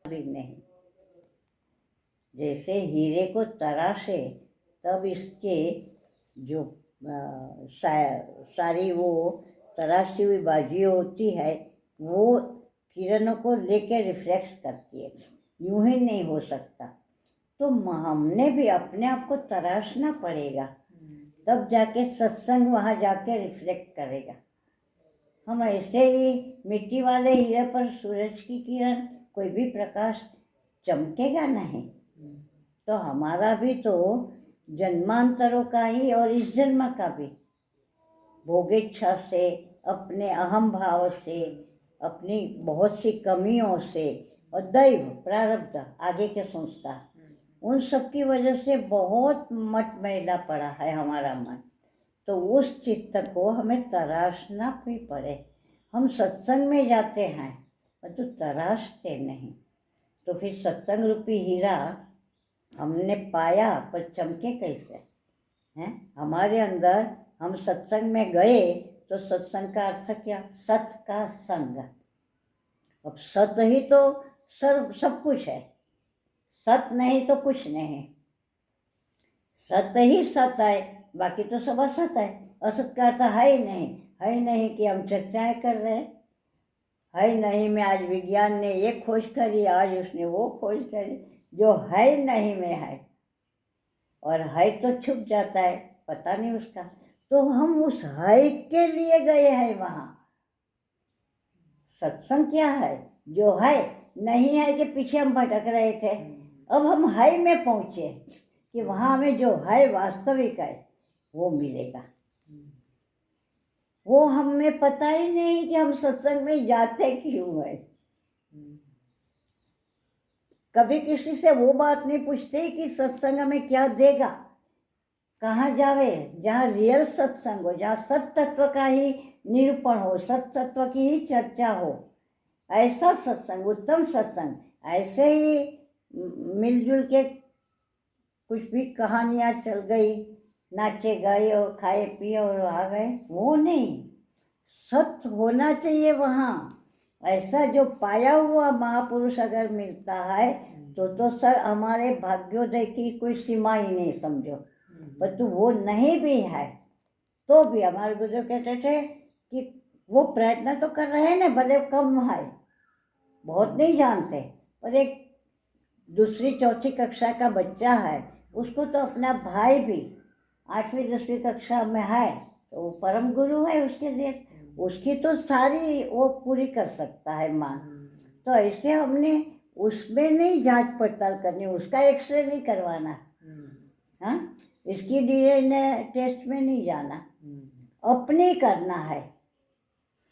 भी नहीं। जैसे हीरे को तराशे तब इसके जो सारी वो तराशी हुई बाजुएं होती है वो किरणों को लेकर रिफ्लेक्ट करती है, यूं ही नहीं हो सकता। तो हमने भी अपने आप को तराशना पड़ेगा, तब जाके सत्संग वहाँ जाके रिफ्लेक्ट करेगा। हम ऐसे ही मिट्टी वाले हीरे पर सूरज की किरण, कोई भी प्रकाश चमकेगा नहीं। तो हमारा भी तो जन्मांतरों का ही और इस जन्म का भी भोगेच्छा से, अपने अहम भाव से, अपनी बहुत सी कमियों से और दैव प्रारब्ध आगे के संस्कार, उन सब की वजह से बहुत मट मैला पड़ा है हमारा मन। तो उस चित्त को हमें तराशना भी पड़े। हम सत्संग में जाते हैं परंतु तराशते नहीं। तो फिर सत्संग रूपी हीरा हमने पाया पर चमके कैसे हैं हमारे अंदर? हम सत्संग में गए तो सत्संग का अर्थ क्या? सत का संग। अब सत ही तो सब कुछ है, सत नहीं तो कुछ नहीं। सत ही सत है, बाकी तो सब असत है। असत का अर्थ है ही नहीं। है नहीं कि हम चर्चाएं कर रहे हैं, है नहीं में आज विज्ञान ने ये खोज करी, आज उसने वो खोज करी। जो है नहीं में है, और है तो छुप जाता है, पता नहीं उसका। तो हम उस है के लिए गए हैं वहाँ। सत्संग क्या है? जो है नहीं है कि पीछे हम भटक रहे थे, अब हम है में पहुँचे कि वहाँ हमें जो है वास्तविक है वो मिलेगा। वो हमें पता ही नहीं कि हम सत्संग में जाते क्यों है। कभी किसी से वो बात नहीं पूछते कि सत्संग हमें क्या देगा। कहाँ जावे? जहाँ रियल सत्संग हो, जहाँ सत्य तत्व का ही निरूपण हो, सत्य तत्व की ही चर्चा हो, ऐसा सत्संग, उत्तम सत्संग। ऐसे ही मिलजुल के कुछ भी कहानियाँ चल गई, नाचे गए और खाए पिए और आ गए, वो नहीं। सत्य होना चाहिए वहाँ। ऐसा जो पाया हुआ महापुरुष अगर मिलता है तो सर हमारे भाग्योदय की कोई सीमा ही नहीं समझो। परंतु वो नहीं भी है तो भी हमारे गुरु कहते थे कि वो प्रयत्न तो कर रहे हैं ना, भले कम है, बहुत नहीं जानते, पर एक दूसरी चौथी कक्षा का बच्चा है, उसको तो अपना भाई भी 8वीं 10वीं कक्षा में है तो वो परम गुरु है उसके लिए, उसकी तो सारी वो पूरी कर सकता है मांग। तो ऐसे हमने उसमें नहीं जांच पड़ताल करनी, उसका एक्सरे नहीं करवाना, हाँ, इसकी डीएनए टेस्ट में नहीं जाना, अपने करना है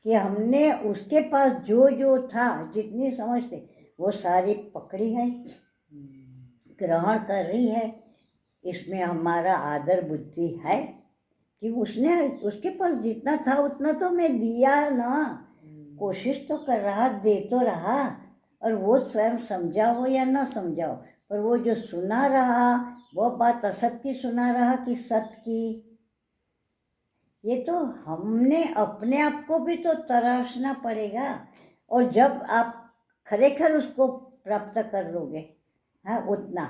कि हमने उसके पास जो जो था, जितनी समझ थे वो सारी पकड़ी है, ग्रहण कर रही है। इसमें हमारा आदर बुद्धि है कि उसने, उसके पास जितना था उतना तो मैं दिया ना, कोशिश तो कर रहा, दे तो रहा। और वो स्वयं समझाओ या ना समझाओ, पर वो जो सुना रहा वो बात असत की सुना रहा कि सत्य की। ये तो हमने अपने आप को भी तो तराशना पड़ेगा। और जब आप खरेखर उसको प्राप्त कर लोगे, हाँ, उतना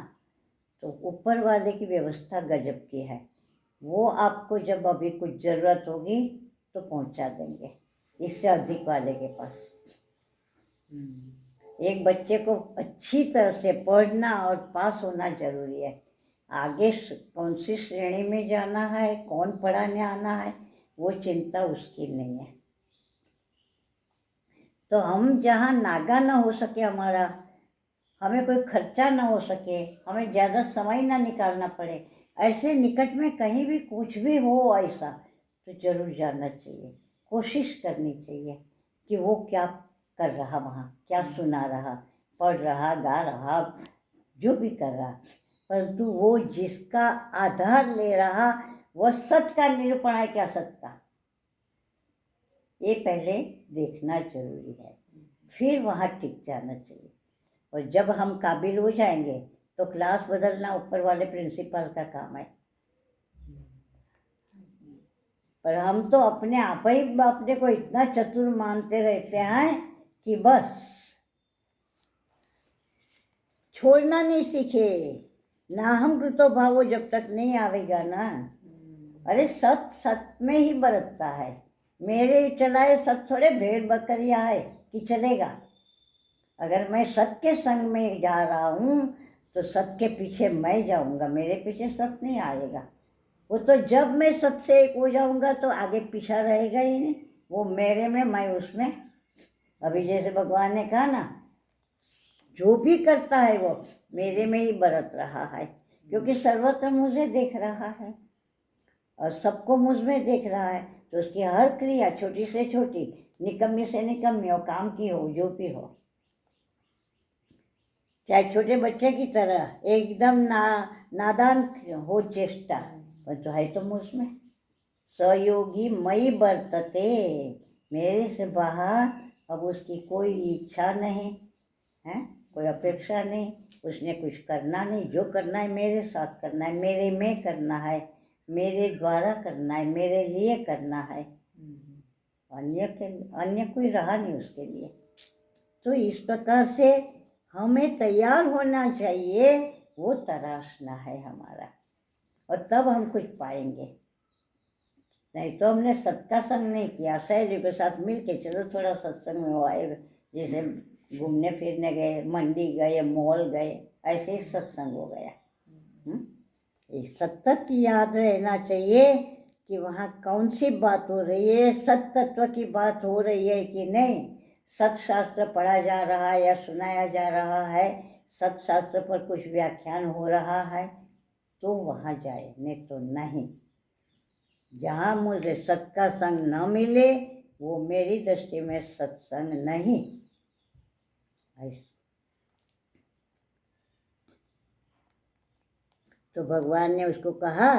तो ऊपर वाले की व्यवस्था गजब की है। वो आपको जब अभी कुछ ज़रूरत होगी तो पहुंचा देंगे इससे अधिक वाले के पास। एक बच्चे को अच्छी तरह से पढ़ना और पास होना जरूरी है। आगे कौन सी श्रेणी में जाना है, कौन पढ़ाने आना है, वो चिंता उसकी नहीं है। तो हम जहाँ नागा ना हो सके हमारा, हमें कोई खर्चा ना हो सके, हमें ज़्यादा समय ना निकालना पड़े, ऐसे निकट में कहीं भी कुछ भी हो ऐसा, तो जरूर जाना चाहिए, कोशिश करनी चाहिए कि वो क्या कर रहा वहाँ, क्या सुना रहा, पढ़ रहा, गा रहा, जो भी कर रहा, परंतु वो जिसका आधार ले रहा वह सत्य का निरूपण है क्या सत्य का, ये पहले देखना जरूरी है, फिर वहाँ टिक जाना चाहिए। और जब हम काबिल हो जाएंगे तो क्लास बदलना ऊपर वाले प्रिंसिपल का काम है। पर हम तो अपने आप ही अपने को इतना चतुर मानते रहते हैं कि बस छोड़ना नहीं सीखे। ना हम कृतो भावो जब तक नहीं आवेगा ना। अरे सत सत में ही बरतता है। मेरे चलाए सत थोड़े भेड़ बकरियाँ है कि चलेगा। अगर मैं सत के संग में जा रहा हूँ तो सत के पीछे मैं जाऊँगा, मेरे पीछे सत नहीं आएगा। वो तो जब मैं सत से एक हो जाऊँगा तो आगे पीछा रहेगा ही नहीं। वो मेरे में, मैं उसमें। अभी जैसे भगवान ने कहा ना, जो भी करता है वो मेरे में ही बरत रहा है, क्योंकि सर्वत्र मुझे देख रहा है और सबको मुझ में देख रहा है। तो उसकी हर क्रिया छोटी से छोटी, निकम्मी से निकम्मी हो, काम की हो, जो भी हो, चाहे छोटे बच्चे की तरह एकदम नादान हो चेष्टा, पर तो है तो मुझ में। सहयोगी मई बरतते, मेरे से बाहर अब उसकी कोई इच्छा नहीं है, कोई अपेक्षा नहीं, उसने कुछ करना नहीं। जो करना है मेरे साथ करना है, मेरे में करना है, मेरे द्वारा करना है, मेरे लिए करना है। अन्य कोई रहा नहीं उसके लिए। तो इस प्रकार से हमें तैयार होना चाहिए, वो तराशना है हमारा, और तब हम कुछ पाएंगे। नहीं तो हमने सत का संग नहीं किया, सहेलियों के साथ मिल के चलो थोड़ा सत्संग में वो आए, जैसे घूमने फिरने गए, मंडी गए, मॉल गए, ऐसे ही सत्संग हो गया। सतत याद रहना चाहिए कि वहाँ कौन सी बात हो रही है, सत तत्व की बात हो रही है कि नहीं, सत्शास्त्र पढ़ा जा रहा है या सुनाया जा रहा है, सत्शास्त्र पर कुछ व्याख्यान हो रहा है, तो वहाँ जाए, नहीं तो नहीं। जहाँ मुझे सत का संग न मिले वो मेरी दृष्टि में सत्संग नहीं। तो भगवान ने उसको कहा,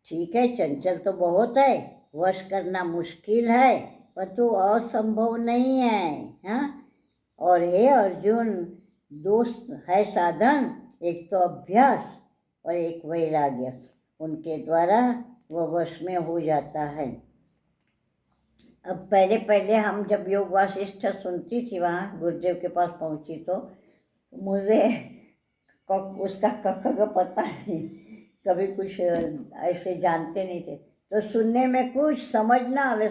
ठीक है, चंचल तो बहुत है, वश करना मुश्किल है, पर तो असंभव नहीं है। हाँ, और हे अर्जुन, दोस्त है साधन, एक तो अभ्यास और एक वैराग्य, उनके द्वारा वह वश में हो जाता है। अब पहले हम जब योग वासिष्ठ सुनती थी, वहाँ गुरुदेव के पास पहुँची, तो मुझे उसका कख का पता नहीं, कभी कुछ ऐसे जानते नहीं थे, तो सुनने में कुछ समझ ना आवे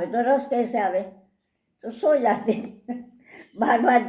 तो रस कैसे आवे, तो सो जाते बार बार